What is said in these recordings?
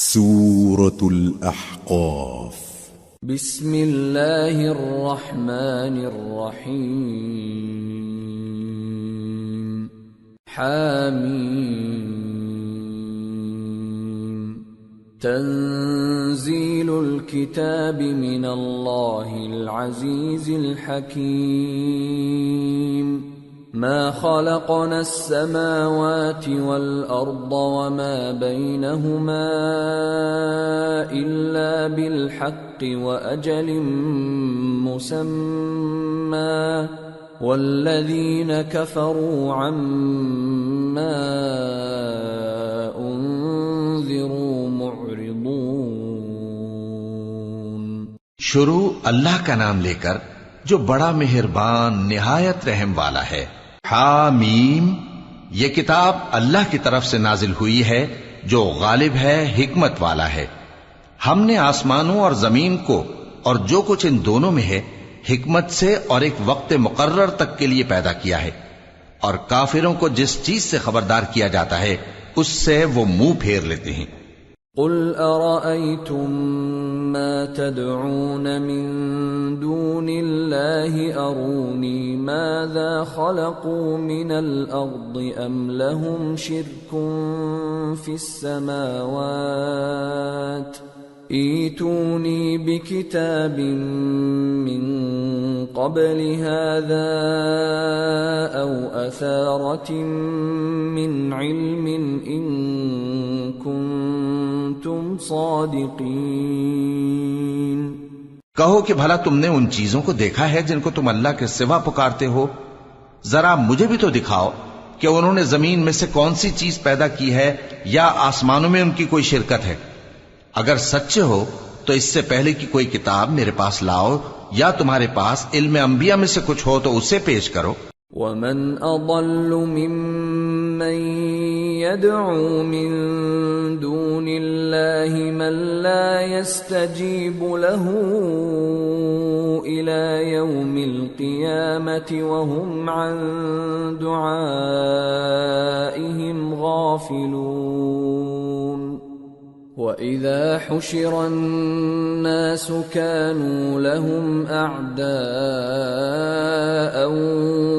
سورة الأحقاف. بسم اللہ الرحمن الرحیم. حامیم. تنزیل الكتاب من اللہ العزیز الحکیم. ما خلقنا السماوات والأرض وما بينهما إلا بالحق وأجل مسمى والذين كفروا عما أنذروا معرضون. شروع اللہ کا نام لے کر جو بڑا مہربان نہایت رحم والا ہے. حامیم. یہ کتاب اللہ کی طرف سے نازل ہوئی ہے جو غالب ہے، حکمت والا ہے. ہم نے آسمانوں اور زمین کو اور جو کچھ ان دونوں میں ہے حکمت سے اور ایک وقت مقرر تک کے لیے پیدا کیا ہے، اور کافروں کو جس چیز سے خبردار کیا جاتا ہے اس سے وہ منہ پھیر لیتے ہیں. قل ارأيتم ما تدعون من دون الله أروني ماذا خلقوا من الأرض أم لهم شرك في السماوات ائتوني بكتاب من قبل هذا أو أثارة من علم إن كنتم صادقين. کہو کہ بھلا تم نے ان چیزوں کو دیکھا ہے جن کو تم اللہ کے سوا پکارتے ہو؟ ذرا مجھے بھی تو دکھاؤ کہ انہوں نے زمین میں سے کون سی چیز پیدا کی ہے یا آسمانوں میں ان کی کوئی شرکت ہے. اگر سچے ہو تو اس سے پہلے کی کوئی کتاب میرے پاس لاؤ، یا تمہارے پاس علم انبیاء میں سے کچھ ہو تو اسے پیش کرو. ومن اضل ممن يدعو من دون الله من لا يستجيب له الى يوم القيامة وهم عن دعائهم غافلون. وَإِذَا حُشِرَ النَّاسُ كَانُوا لَهُمْ أَعْدَاءً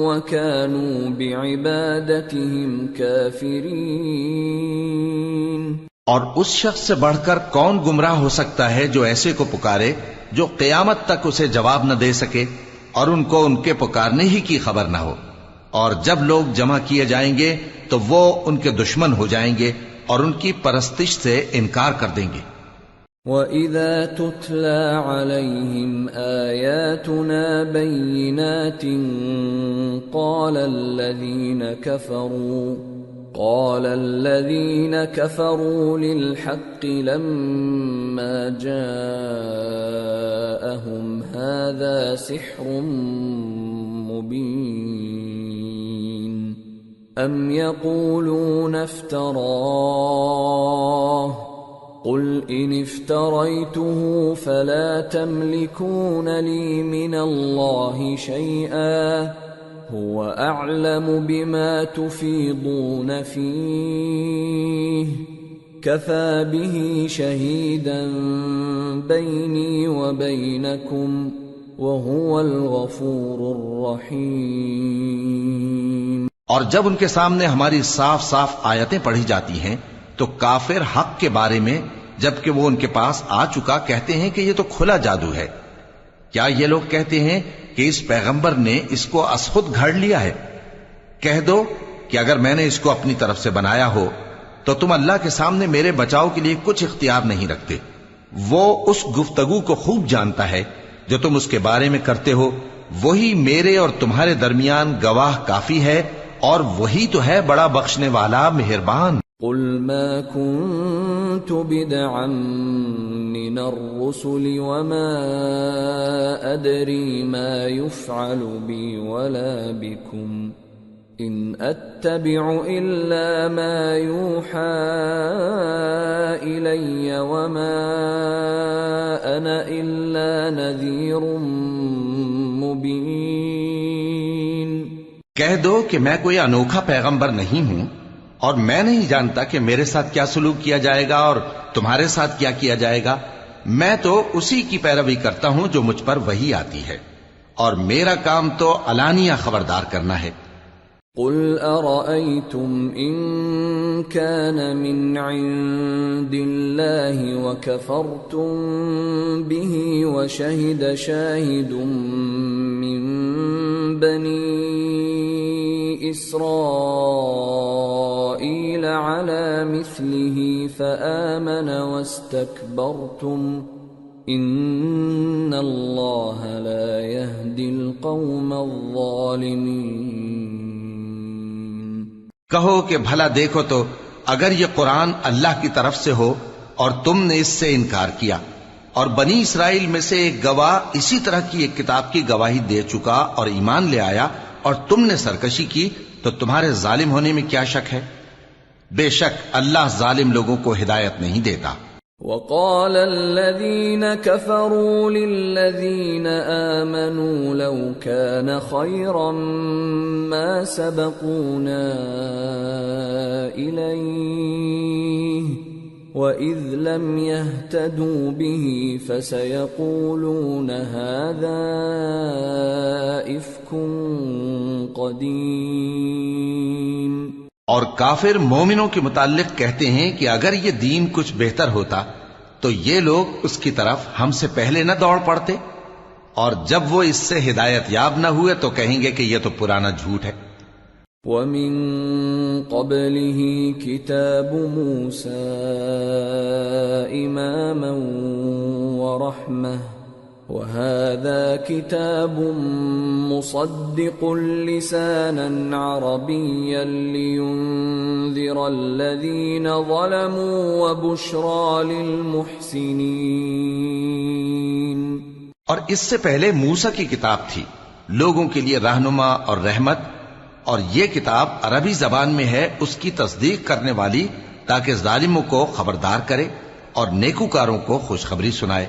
وَكَانُوا بِعِبَادَتِهِمْ كَافِرِينَ. اور اس شخص سے بڑھ کر کون گمراہ ہو سکتا ہے جو ایسے کو پکارے جو قیامت تک اسے جواب نہ دے سکے اور ان کو ان کے پکارنے ہی کی خبر نہ ہو. اور جب لوگ جمع کیے جائیں گے تو وہ ان کے دشمن ہو جائیں گے اور ان کی پرستش سے انکار کر دیں گے. وَإِذَا تُتْلَى عَلَيْهِمْ آيَاتُنَا بَيِّنَاتٍ قَالَ الَّذِينَ كَفَرُوا لِلْحَقِّ لَمَّا جَاءَهُمْ هَذَا سِحْرٌ مُبِينٌ. أَمْ يَقُولُونَ افْتَرَاهُ قُلْ إِنِ افْتَرَيْتُهُ فَلَا تَمْلِكُونَ لِي مِنَ اللَّهِ شَيْئًا هُوَ أَعْلَمُ بِمَا تُفِيضُونَ فِيهِ كَفَى بِهِ شَهِيدًا بَيْنِي وَبَيْنَكُمْ وَهُوَ الْغَفُورُ الرَّحِيمُ. اور جب ان کے سامنے ہماری صاف صاف آیتیں پڑھی جاتی ہیں تو کافر حق کے بارے میں جبکہ وہ ان کے پاس آ چکا کہتے ہیں کہ یہ تو کھلا جادو ہے. کیا یہ لوگ کہتے ہیں کہ اس پیغمبر نے اس کو از خود گھڑ لیا ہے؟ کہہ دو کہ اگر میں نے اس کو اپنی طرف سے بنایا ہو تو تم اللہ کے سامنے میرے بچاؤ کے لیے کچھ اختیار نہیں رکھتے. وہ اس گفتگو کو خوب جانتا ہے جو تم اس کے بارے میں کرتے ہو. وہی میرے اور تمہارے درمیان گواہ کافی ہے اور وہی تو ہے بڑا بخشنے والا مہربان. قل ما كنت بدعا من الرسل وما أدري ما يفعل بي ولا بكم إن أتبع إلا ما يوحى إلي وما أنا إلا نذير مبين. کہہ دو کہ میں کوئی انوکھا پیغمبر نہیں ہوں اور میں نہیں جانتا کہ میرے ساتھ کیا سلوک کیا جائے گا اور تمہارے ساتھ کیا کیا جائے گا. میں تو اسی کی پیروی کرتا ہوں جو مجھ پر وحی آتی ہے، اور میرا کام تو علانیہ خبردار کرنا ہے. قل أرأيتم إن كان من عند الله وكفرتم به وشهد شاهد من بني إسرائيل على مثله فآمن واستكبرتم إن الله لا يهدي القوم الظالمين. کہو کہ بھلا دیکھو تو اگر یہ قرآن اللہ کی طرف سے ہو اور تم نے اس سے انکار کیا، اور بنی اسرائیل میں سے ایک گواہ اسی طرح کی ایک کتاب کی گواہی دے چکا اور ایمان لے آیا، اور تم نے سرکشی کی، تو تمہارے ظالم ہونے میں کیا شک ہے؟ بے شک اللہ ظالم لوگوں کو ہدایت نہیں دیتا. وقال الذين كفروا للذين آمنوا لو كان خيرا ما سبقونا إليه وإذ لم يهتدوا به فسيقولون هذا إفك قديم. اور کافر مومنوں کے متعلق کہتے ہیں کہ اگر یہ دین کچھ بہتر ہوتا تو یہ لوگ اس کی طرف ہم سے پہلے نہ دوڑ پڑتے، اور جب وہ اس سے ہدایت یاب نہ ہوئے تو کہیں گے کہ یہ تو پرانا جھوٹ ہے. وَمِن قَبْلِهِ كِتَابُ مُوسَىٰ إِمَامًا وَرَحْمَةً وَهَذَا كِتَابٌ مُصَدِّقٌ لِسَانًا عَرَبِيًّا لِيُنذِرَ الَّذِينَ ظَلَمُوا وَبُشْرَىٰ لِلْمُحْسِنِينَ. اور اس سے پہلے موسیٰ کی کتاب تھی، لوگوں کے لیے رہنما اور رحمت، اور یہ کتاب عربی زبان میں ہے اس کی تصدیق کرنے والی، تاکہ ظالموں کو خبردار کرے اور نیکوکاروں کو خوشخبری سنائے.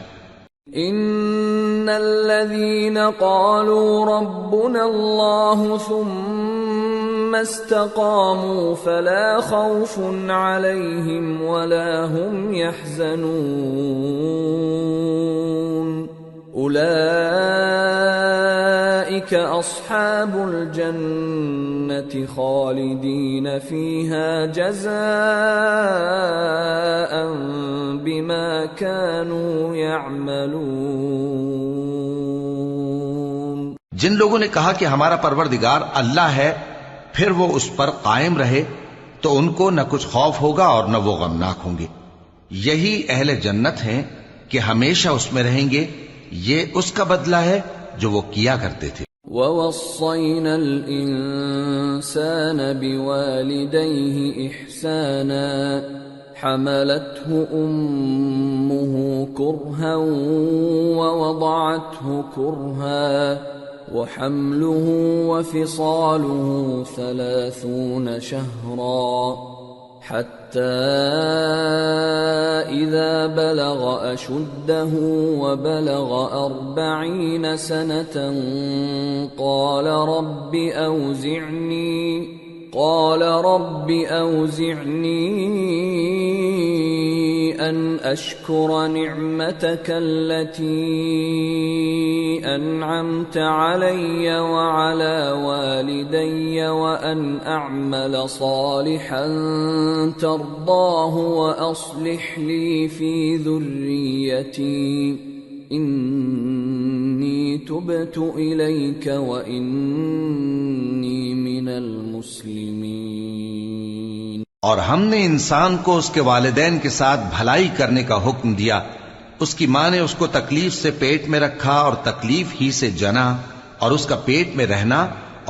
ان الذين قالوا ربنا الله ثم استقاموا فلا خوف عليهم ولا هم يحزنون اولئك اصحاب الجنة خالدين فيها جزاء بما كانوا يعملون. جن لوگوں نے کہا کہ ہمارا پروردگار اللہ ہے، پھر وہ اس پر قائم رہے تو ان کو نہ کچھ خوف ہوگا اور نہ وہ غمناک ہوں گے. یہی اہل جنت ہیں کہ ہمیشہ اس میں رہیں گے. یہ اس کا بدلہ ہے جو وہ کیا کرتے تھے. وَوَصَّيْنَا الْإِنسَانَ بِوَالِدَيْهِ إِحْسَانًا حَمَلَتْهُ أُمُّهُ كُرْهًا وَوَضَعَتْهُ كُرْهًا وَحَمْلُهُ وَفِصَالُهُ 30 شَهْرًا حَتَّى إِذَا بَلَغَ أَشُدَّهُ وَبَلَغَ 40 سَنَةً قَالَ رَبِّ أَوْزِعْنِي أَنْ أَشْكُرَ نِعْمَتَكَ الَّتِي أَنْعَمْتَ عَلَيَّ وَعَلَى وَالِدَيَّ وَأَنْ أَعْمَلَ صَالِحًا تَرْضَاهُ وَأَصْلِحْ لِي فِي ذُرِّيَّتِي إِنِّي تُبْتُ إِلَيْكَ وَإِنِّي مِنَ الْمُسْلِمِينَ. اور ہم نے انسان کو اس کے والدین کے ساتھ بھلائی کرنے کا حکم دیا. اس کی ماں نے اس کو تکلیف سے پیٹ میں رکھا اور تکلیف ہی سے جنا، اور اس کا پیٹ میں رہنا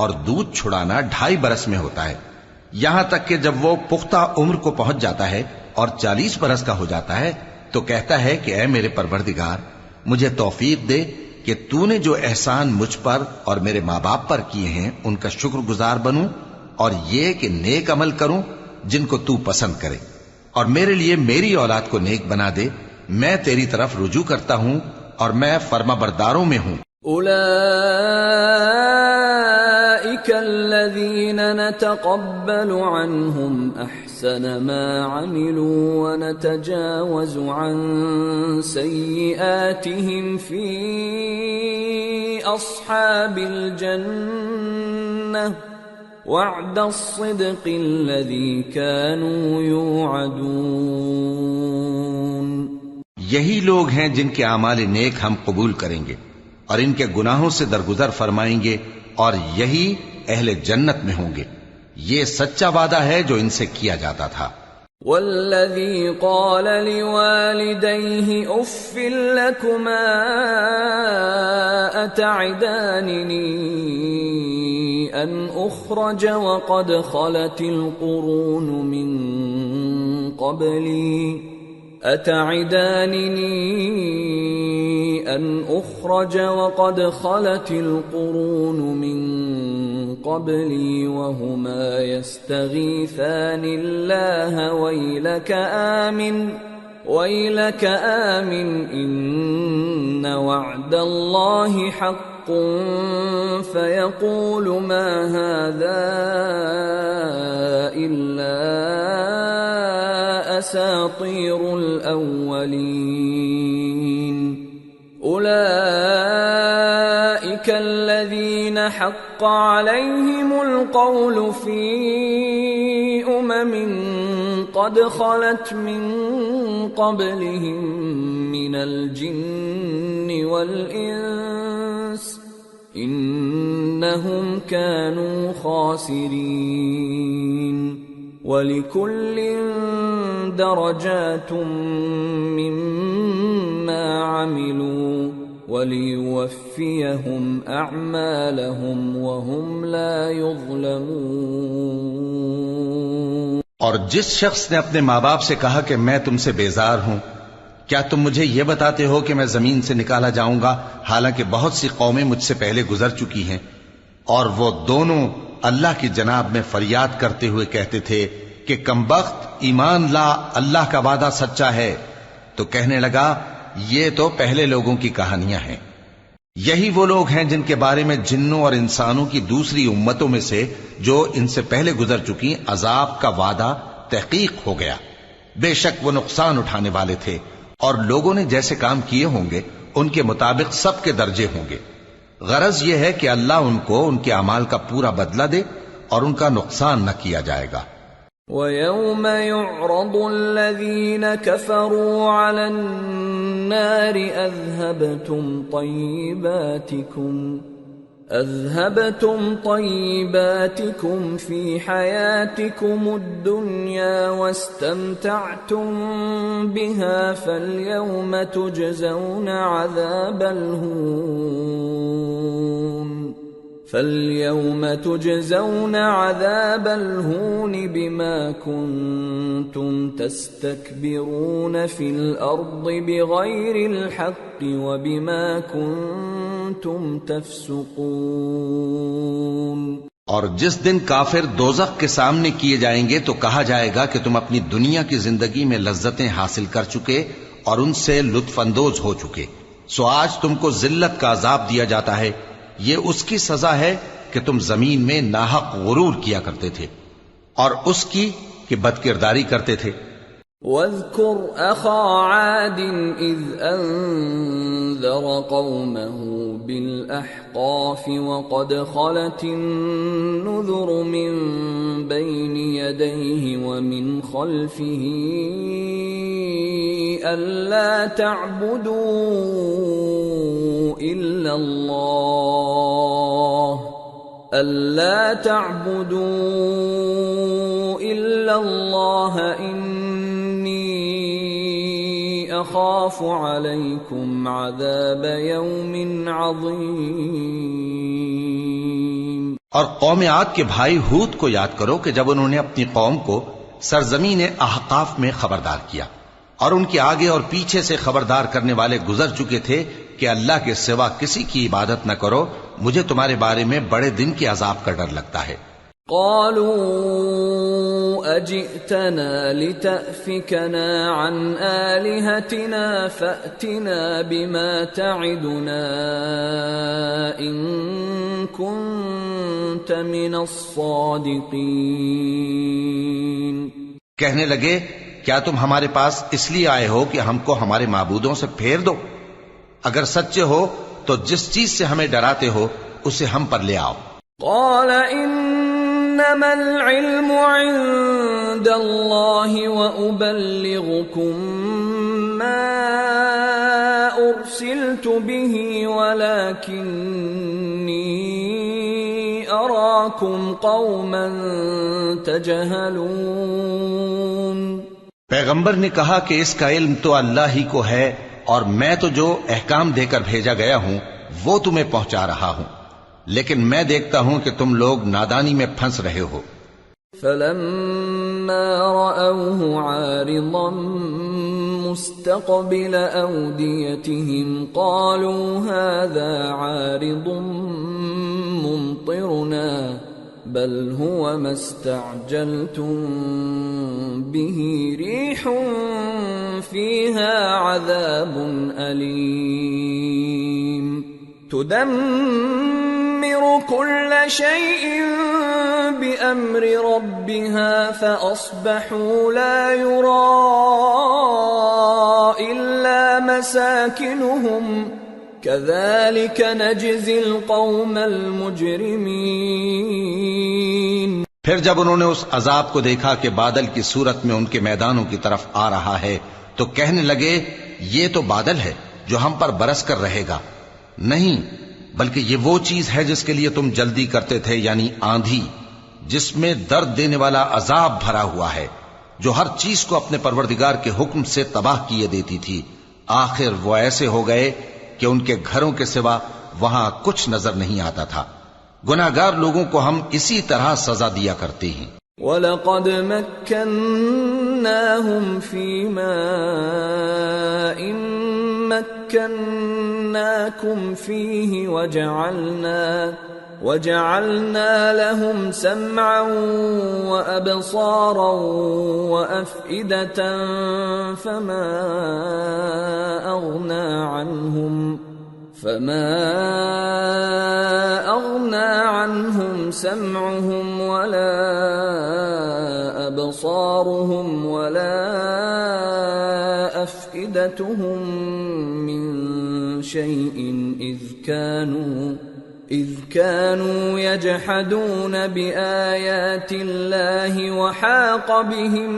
اور دودھ چھڑانا 2.5 برس میں ہوتا ہے، یہاں تک کہ جب وہ پختہ عمر کو پہنچ جاتا ہے اور 40 برس کا ہو جاتا ہے تو کہتا ہے کہ اے میرے پروردگار، مجھے توفیق دے کہ تو نے جو احسان مجھ پر اور میرے ماں باپ پر کیے ہیں ان کا شکر گزار بنوں، اور یہ کہ نیک عمل کروں جن کو تو پسند کرے، اور میرے لیے میری اولاد کو نیک بنا دے. میں تیری طرف رجوع کرتا ہوں اور میں فرما برداروں میں ہوں. الذين نتقبل عنهم أحسن ما عملوا ونتجاوز عن سيئاتهم في أصحاب الجنة وعد الصدق الذي كانوا يوعدون۔ یہی لوگ ہیں جن کے اعمال نیک ہم قبول کریں گے اور ان کے گناہوں سے درگزر فرمائیں گے، اور یہی اہل جنت میں ہوں گے۔ یہ سچا وعدہ ہے جو ان سے کیا جاتا تھا۔ والذی قال لوالدیہ اف لکما اتعداننی ان اخرج وقد خلت القرون من قبلی أتعدانني أن أخرج وقد خلت القرون من قبلي وهما يستغيثان الله ويلك آمن إن وعد الله حق فيقول ما هذا إلا أساطير الأولين أولئك الذين حق عليهم القول في قد خلت من قبلهم من الجن والإنس إنهم كانوا خاسرين وَلِكُلٍّ دَرَجَاتٌ مِّمَّا عَمِلُوا وَلِيُوَفِّيَهُمْ أَعْمَالَهُمْ وَهُمْ لَا يُظْلَمُونَ۔ اور جس شخص نے اپنے ماں باپ سے کہا کہ میں تم سے بیزار ہوں، کیا تم مجھے یہ بتاتے ہو کہ میں زمین سے نکالا جاؤں گا، حالانکہ بہت سی قومیں مجھ سے پہلے گزر چکی ہیں؟ اور وہ دونوں اللہ کی جناب میں فریاد کرتے ہوئے کہتے تھے کہ کمبخت، ایمان لا، اللہ کا وعدہ سچا ہے۔ تو کہنے لگا یہ تو پہلے لوگوں کی کہانیاں ہیں، یہی وہ لوگ ہیں جن کے بارے میں جنوں اور انسانوں کی دوسری امتوں میں سے جو ان سے پہلے گزر چکی عذاب کا وعدہ تحقیق ہو گیا۔ بے شک وہ نقصان اٹھانے والے تھے، اور لوگوں نے جیسے کام کیے ہوں گے ان کے مطابق سب کے درجے ہوں گے۔ غرض یہ ہے کہ اللہ ان کو ان کے اعمال کا پورا بدلہ دے اور ان کا نقصان نہ کیا جائے گا۔ وَيَوْمَ يُعْرَضُ الَّذِينَ كَفَرُوا عَلَى النَّارِ أَذْهَبْتُمْ طَيِّبَاتِكُمْ فِي حَيَاتِكُمُ الدُّنْيَا وَاسْتَمْتَعْتُمْ بِهَا فَالْيَوْمَ تُجْزَوْنَ عَذَابَ الْهُونِ بِمَا كُنْتُمْ تَسْتَكْبِرُونَ فِي الْأَرْضِ بِغَيْرِ الْحَقِّ وَبِمَا كُنْتُمْ تَفْسُقُونَ۔ اور جس دن کافر دوزخ کے سامنے کیے جائیں گے تو کہا جائے گا کہ تم اپنی دنیا کی زندگی میں لذتیں حاصل کر چکے اور ان سے لطف اندوز ہو چکے، سو آج تم کو ذلت کا عذاب دیا جاتا ہے۔ یہ اس کی سزا ہے کہ تم زمین میں ناحق غرور کیا کرتے تھے اور اس کی کہ بدکرداری کرتے تھے۔ وَاذْكُرْ أَخَا عَادٍ إِذْ أَنذَرَ قَوْمَهُ بِالْأَحْقَافِ وَقَدْ خَلَتِ النُّذُرُ مِنْ بَيْنِ يَدَيْهِ وَمِنْ خَلْفِهِ أَلَّا تَعْبُدُوا إِلَّا اللَّهَ إِنِّي أَخَافُ عَلَيْكُمْ عَذَابَ يَوْمٍ عَظِيمٍ۔ اور قوم عاد کے بھائی ہود کو یاد کرو کہ جب انہوں نے اپنی قوم کو سرزمین احقاف میں خبردار کیا اور ان کے آگے اور پیچھے سے خبردار کرنے والے گزر چکے تھے کہ اللہ کے سوا کسی کی عبادت نہ کرو، مجھے تمہارے بارے میں بڑے دن کے عذاب کا ڈر لگتا ہے۔ قالوا أجئتنا لتأفكنا عن آلهتنا فأتنا بما تعدنا إن كنت من الصادقين. کہنے لگے کیا تم ہمارے پاس اس لیے آئے ہو کہ ہم کو ہمارے معبودوں سے پھیر دو؟ اگر سچے ہو تو جس چیز سے ہمیں ڈراتے ہو اسے ہم پر لے آؤ. قال انما العلم عند الله وابلغكم ما ارسلت به ولكني اراكم قوما تجهلون. پیغمبر نے کہا کہ اس کا علم تو اللہ ہی کو ہے اور میں تو جو احکام دے کر بھیجا گیا ہوں وہ تمہیں پہنچا رہا ہوں، لیکن میں دیکھتا ہوں کہ تم لوگ نادانی میں پھنس رہے ہو. فلما رأوه عارضا مستقبل أوديتهم قالوا هذا عارض ممطرنا بل هو ما استعجلتم به ريح فيها عذاب أليم تدمر كل شيء بأمر ربها فأصبحوا لا يرى إلا مساكنهم كذلك نجزي القوم المجرمين. پھر جب انہوں نے اس عذاب کو دیکھا کہ بادل کی صورت میں ان کے میدانوں کی طرف آ رہا ہے تو کہنے لگے یہ تو بادل ہے جو ہم پر برس کر رہے گا. نہیں بلکہ یہ وہ چیز ہے جس کے لیے تم جلدی کرتے تھے، یعنی آندھی جس میں درد دینے والا عذاب بھرا ہوا ہے جو ہر چیز کو اپنے پروردگار کے حکم سے تباہ کیے دیتی تھی. آخر وہ ایسے ہو گئے کہ ان کے گھروں کے سوا وہاں کچھ نظر نہیں آتا تھا. گناہگار لوگوں کو ہم اسی طرح سزا دیا کرتے ہیں. وَلَقَدْ مَكَّنَّاهُمْ فِي مَاءٍ مَكَّنَّاكُمْ فِيهِ وَجَعَلْنَا لَهُمْ سَمْعًا وَأَبْصَارًا وَأَفْئِدَةً فَمَا أَغْنَى عَنْهُمْ سَمْعُهُمْ وَلَا أَبْصَارُهُمْ وَلَا أَفْئِدَتُهُمْ مِنْ شَيْءٍ إِذْ كَانُوا يَجْحَدُونَ بِآيَاتِ اللَّهِ وَحَاقَ بِهِمْ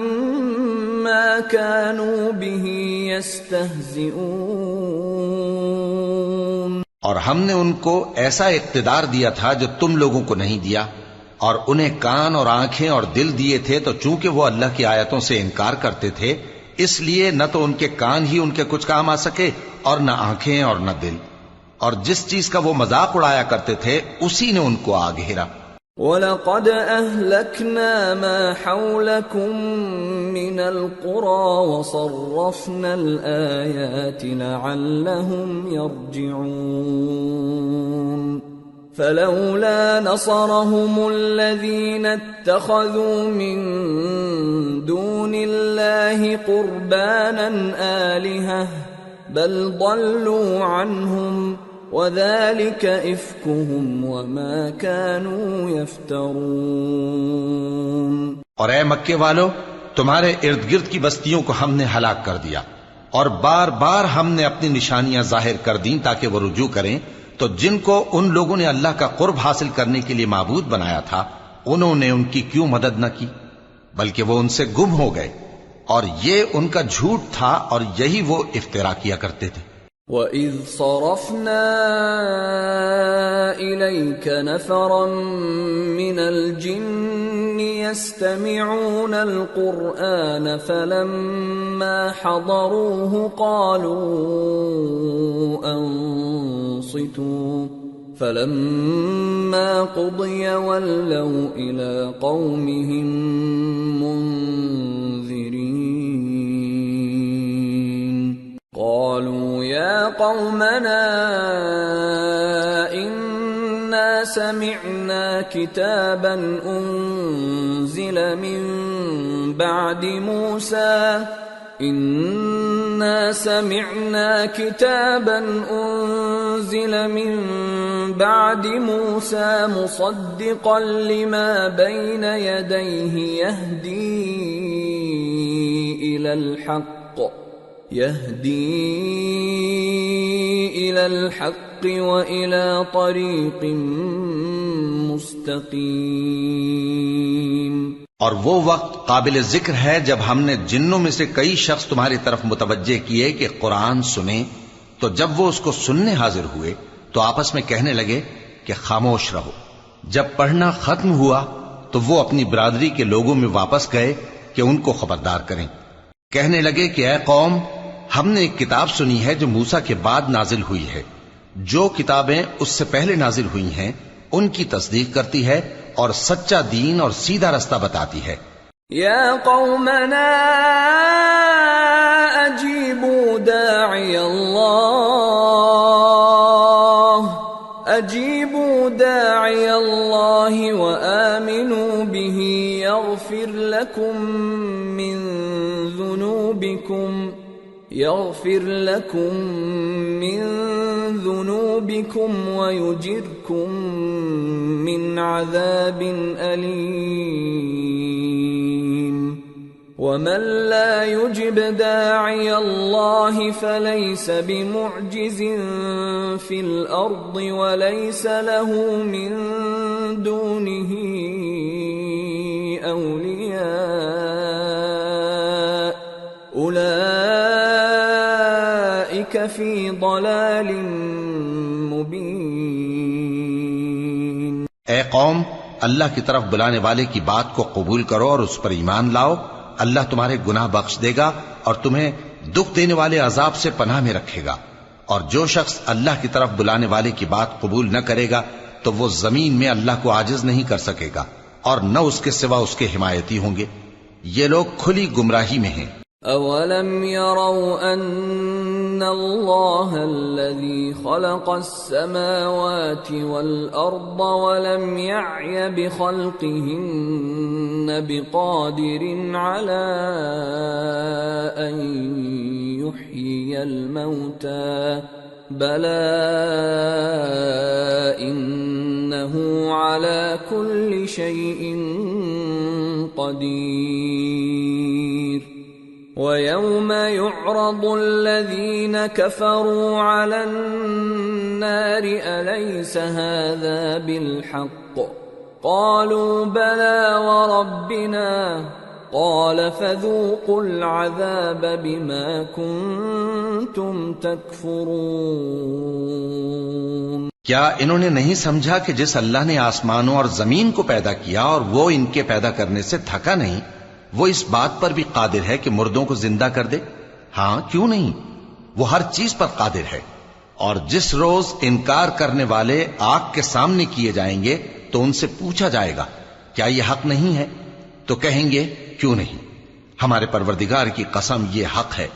مَا كَانُوا بِهِ يَسْتَهْزِئُونَ. اور ہم نے ان کو ایسا اقتدار دیا تھا جو تم لوگوں کو نہیں دیا، اور انہیں کان اور آنکھیں اور دل دیے تھے، تو چونکہ وہ اللہ کی آیتوں سے انکار کرتے تھے اس لیے نہ تو ان کے کان ہی ان کے کچھ کام آ سکے اور نہ آنکھیں اور نہ دل، اور جس چیز کا وہ مذاق اڑایا کرتے تھے اسی نے ان کو آ گھیرا. وَلَقَدْ أَهْلَكْنَا مَا حَوْلَكُمْ مِنَ الْقُرَى وَصَرَّفْنَا الْآيَاتِ لَعَلَّهُمْ يَرْجِعُونَ. فَلَوْلَا نَصَرَهُمُ الَّذِينَ اتَّخَذُوا مِن دُونِ اللَّهِ قُرْبَانًا آلِهَةً بَلْ ضَلُّوا عَنْهُمْ وَذَلِكَ إِفْكُهُمْ وَمَا كَانُوا يَفْتَرُونَ. اور اے مکے والو، تمہارے ارد گرد کی بستیوں کو ہم نے ہلاک کر دیا، اور بار بار ہم نے اپنی نشانیاں ظاہر کر دیں تاکہ وہ رجوع کریں. تو جن کو ان لوگوں نے اللہ کا قرب حاصل کرنے کے لیے معبود بنایا تھا انہوں نے ان کی کیوں مدد نہ کی، بلکہ وہ ان سے گم ہو گئے، اور یہ ان کا جھوٹ تھا اور یہی وہ افترا کیا کرتے تھے. وَإِذْ صَرَفْنَا إِلَيْكَ نَفَرًا مِّنَ الْجِنِّ يَسْتَمِعُونَ الْقُرْآنَ فَلَمَّا حَضَرُوهُ قَالُوا أَنصِتُوا فَلَمَّا قُضِيَ وَلَّوْا إِلَىٰ قَوْمِهِم مُّنذِرِينَ. قالوا يا قومنا إنا سمعنا كتابا أنزل من بعد موسى إنا سمعنا كتابا أنزل من بعد موسى مصدقا لما بين يديه يهدي إلى الحق وإلى طريق مستقيم. اور وہ وقت قابل ذکر ہے جب ہم نے جنوں میں سے کئی شخص تمہاری طرف متوجہ کیے کہ قرآن سنیں، تو جب وہ اس کو سننے حاضر ہوئے تو آپس میں کہنے لگے کہ خاموش رہو. جب پڑھنا ختم ہوا تو وہ اپنی برادری کے لوگوں میں واپس گئے کہ ان کو خبردار کریں. کہنے لگے کہ اے قوم، ہم نے ایک کتاب سنی ہے جو موسیٰ کے بعد نازل ہوئی ہے. جو کتابیں اس سے پہلے نازل ہوئی ہیں ان کی تصدیق کرتی ہے اور سچا دین اور سیدھا رستہ بتاتی ہے. یا قومنا اجیبوا داعی اللہ وآمنوا به يغفر لكم من ذنوبكم ويجركم من عذاب أليم. ومن لا يجب داعي الله فليس بمعجز في الأرض وليس له من دونه أولياء أولئك في ضلال مبين. اے قوم، اللہ کی طرف بلانے والے کی بات کو قبول کرو اور اس پر ایمان لاؤ. اللہ تمہارے گناہ بخش دے گا اور تمہیں دکھ دینے والے عذاب سے پناہ میں رکھے گا. اور جو شخص اللہ کی طرف بلانے والے کی بات قبول نہ کرے گا تو وہ زمین میں اللہ کو عاجز نہیں کر سکے گا اور نہ اس کے سوا اس کے حمایتی ہوں گے. یہ لوگ کھلی گمراہی میں ہیں. اولم يروا ان اللہ الذي خلق السماوات والارض ولم يعي بخلقهن بقادر على ان يحيي الموتى بلى انه على كل شيء قدير. وَيَوْمَ يُعْرَضُ الَّذِينَ كَفَرُوا عَلَى النَّارِ أَلَيْسَ هَذَا بِالْحَقِّ قَالُوا بَلَى وَرَبِّنَا قَالَ فَذُوقُوا الْعَذَابَ بِمَا كُنتُمْ تَكْفُرُونَ. کیا انہوں نے نہیں سمجھا کہ جس اللہ نے آسمانوں اور زمین کو پیدا کیا اور وہ ان کے پیدا کرنے سے تھکا نہیں، وہ اس بات پر بھی قادر ہے کہ مردوں کو زندہ کر دے؟ ہاں، کیوں نہیں، وہ ہر چیز پر قادر ہے. اور جس روز انکار کرنے والے آگ کے سامنے کیے جائیں گے تو ان سے پوچھا جائے گا کیا یہ حق نہیں ہے؟ تو کہیں گے کیوں نہیں، ہمارے پروردگار کی قسم یہ حق ہے.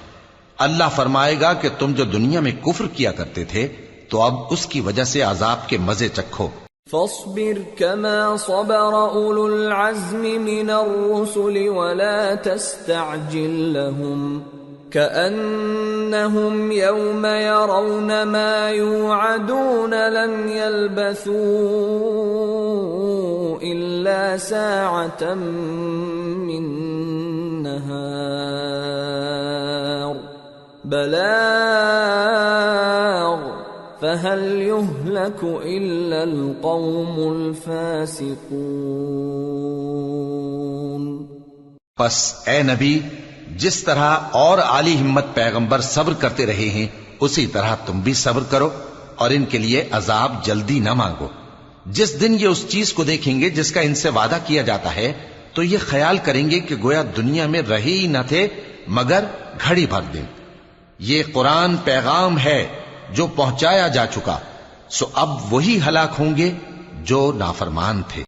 اللہ فرمائے گا کہ تم جو دنیا میں کفر کیا کرتے تھے تو اب اس کی وجہ سے عذاب کے مزے چکھو. فاصبر كما صبر أولو العزم من الرسل ولا تستعجل لهم كأنهم يوم يرون ما يوعدون لم يلبثوا إلا ساعة من نهار بلاغ فَهَلْ يُهْلَكُ إِلَّا الْقَوْمُ الْفَاسِقُونَ. پس اے نبی، جس طرح اور عالی ہمت پیغمبر صبر کرتے رہے ہیں اسی طرح تم بھی صبر کرو اور ان کے لیے عذاب جلدی نہ مانگو. جس دن یہ اس چیز کو دیکھیں گے جس کا ان سے وعدہ کیا جاتا ہے تو یہ خیال کریں گے کہ گویا دنیا میں رہے ہی نہ تھے مگر گھڑی بھر دن. یہ قرآن پیغام ہے جو پہنچایا جا چکا، سو اب وہی ہلاک ہوں گے جو نافرمان تھے.